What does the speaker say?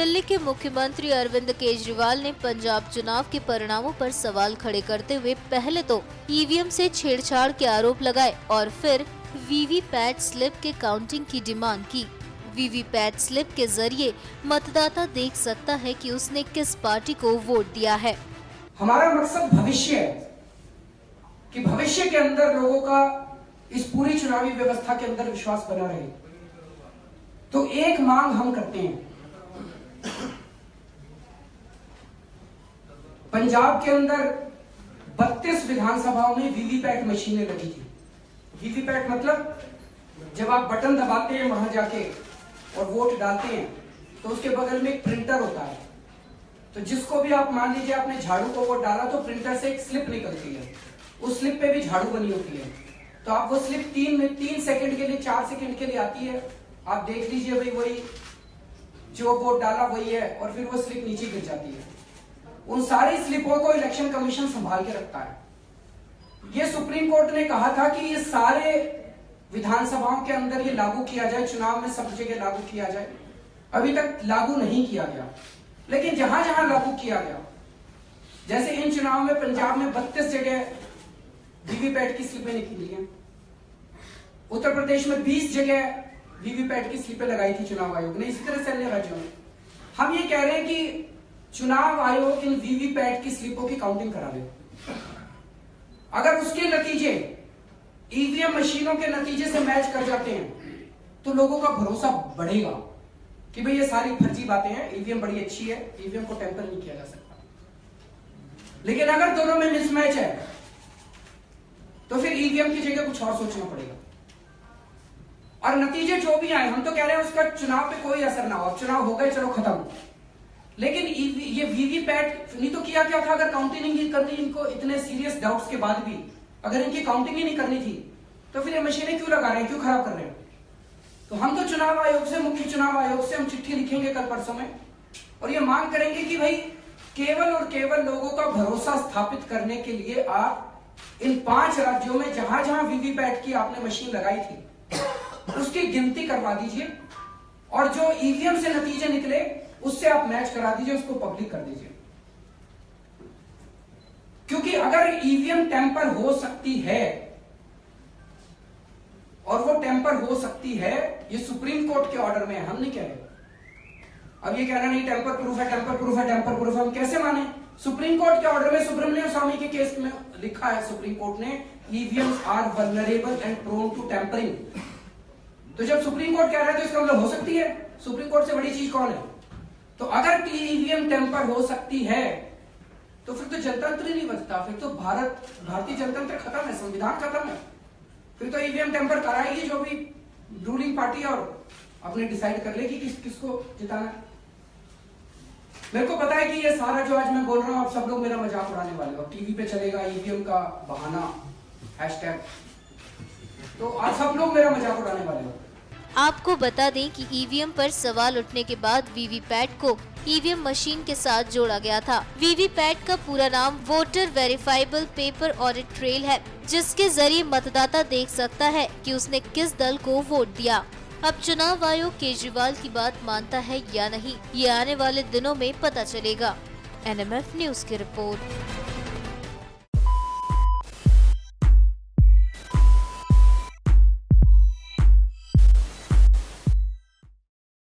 दिल्ली के मुख्यमंत्री अरविंद केजरीवाल ने पंजाब चुनाव के परिणामों पर सवाल खड़े करते हुए पहले तो ईवीएम से छेड़छाड़ के आरोप लगाए और फिर वीवीपैट स्लिप के काउंटिंग की डिमांड की। वीवीपैट स्लिप के जरिए मतदाता देख सकता है कि उसने किस पार्टी को वोट दिया है। हमारा मकसद भविष्य है कि भविष्य के अंदर लोगों का इस पूरी चुनावी व्यवस्था के अंदर विश्वास बना रहे। तो एक मांग हम करते हैं, पंजाब के अंदर 32 विधानसभाओं में वीवीपैट मशीनें लगी थी। वीवीपैट मतलब जब आप बटन दबाते हैं वहां जाके और वोट डालते हैं तो उसके बगल में एक प्रिंटर होता है। तो जिसको भी आप मान लीजिए आपने झाड़ू को वोट डाला तो प्रिंटर से एक स्लिप निकलती है, उस स्लिप पे भी झाड़ू बनी होती है। तो आप वो स्लिप 3 सेकंड के लिए 4 सेकंड के लिए आती है, आप देख लीजिए भाई वही जो वोट डाला वही है, और फिर वो स्लिप नीचे गिर जाती है। उन सारी स्लिपों को इलेक्शन कमीशन संभाल के रखता है। ये सुप्रीम कोर्ट ने कहा था कि ये सारे विधानसभाओं के अंदर ये लागू किया जाए, चुनाव में सब जगह लागू किया जाए। अभी तक लागू नहीं किया गया, लेकिन जहां जहां लागू किया गया, जैसे इन चुनाव में पंजाब में 32 जगह वीवीपैट की स्लिपें निकली हैं, उत्तर प्रदेश में 20 जगह वीवीपैट की स्लिपें लगाई थी चुनाव आयोग ने, इसी तरह से अन्य राज्यों में। हम ये कह रहे हैं कि चुनाव आयोग इन वीवीपैट की स्लिपों की काउंटिंग करा ले। अगर उसके नतीजे ईवीएम मशीनों के नतीजे से मैच कर जाते हैं तो लोगों का भरोसा बढ़ेगा कि भाई ये सारी फर्जी बातें हैं, ईवीएम बड़ी अच्छी है, ईवीएम को टेम्पर नहीं किया जा सकता। लेकिन अगर दोनों में मिसमैच है तो फिर ईवीएम की जगह कुछ और सोचना पड़ेगा। और नतीजे जो भी आए, हम तो कह रहे हैं उसका चुनाव पे कोई असर ना हो, चुनाव हो गए चलो खत्म। लेकिन ये वीवीपैट नहीं तो किया क्या था, अगर काउंटिंग नहीं करनी इनको, इतने सीरियस डाउट्स के बाद भी अगर इनकी काउंटिंग ही नहीं करनी थी तो फिर ये मशीनें क्यों लगा रहे हैं, क्यों खराब कर रहे हैं? तो हम तो चुनाव आयोग से, मुख्य चुनाव आयोग से हम चिट्ठी लिखेंगे कल परसों में और ये मांग करेंगे कि भाई केवल और केवल लोगों का भरोसा स्थापित करने के लिए आप इन 5 राज्यों में जहां जहां वीवीपैट की आपने मशीन लगाई थी उसकी गिनती करवा दीजिए और जो ईवीएम से नतीजे निकले उससे आप मैच करा दीजिए, उसको पब्लिक कर दीजिए। क्योंकि अगर ईवीएम टेम्पर हो सकती है, और वो टेम्पर हो सकती है, ये सुप्रीम कोर्ट के ऑर्डर में है, हम नहीं कह रहे। अब ये कहना नहीं टेम्पर प्रूफ है, टेम्पर प्रूफ है, टेम्पर प्रूफ है, हम कैसे माने? सुप्रीम कोर्ट के ऑर्डर में, सुब्रमण्यम स्वामी के केस में लिखा है सुप्रीम कोर्ट ने, EVMs are vulnerable and prone to tampering. तो जब सुप्रीम कोर्ट कह रहा है तो इसका मतलब हो सकती है। सुप्रीम कोर्ट से बड़ी चीज कौन है? तो अगर ईवीएम टेम्पर हो सकती है तो फिर तो जनतंत्र ही नहीं बचता, फिर तो भारतीय जनतंत्र खत्म है, संविधान खत्म है। फिर तो ईवीएम टेम्पर कराएगी जो भी रूलिंग पार्टी और अपने डिसाइड कर लेगी कि किसको जिताना है। मेरे को पता है कि ये सारा जो आज मैं बोल रहा हूं आप सब लोग मेरा मजाक उड़ाने वाले हो, टीवी पे चलेगा ईवीएम का बहाना हैशटैग, तो आज सब लोग मेरा मजाक उड़ाने वाले हो। आपको बता दें कि ईवीएम पर सवाल उठने के बाद वीवीपैट को ईवीएम मशीन के साथ जोड़ा गया था। वीवीपैट का पूरा नाम voter verifiable paper audit trail है, जिसके जरिए मतदाता देख सकता है कि उसने किस दल को वोट दिया। अब चुनाव आयोग केजरीवाल की बात मानता है या नहीं, ये आने वाले दिनों में पता चलेगा। एनएमएफ न्यूज की रिपोर्ट।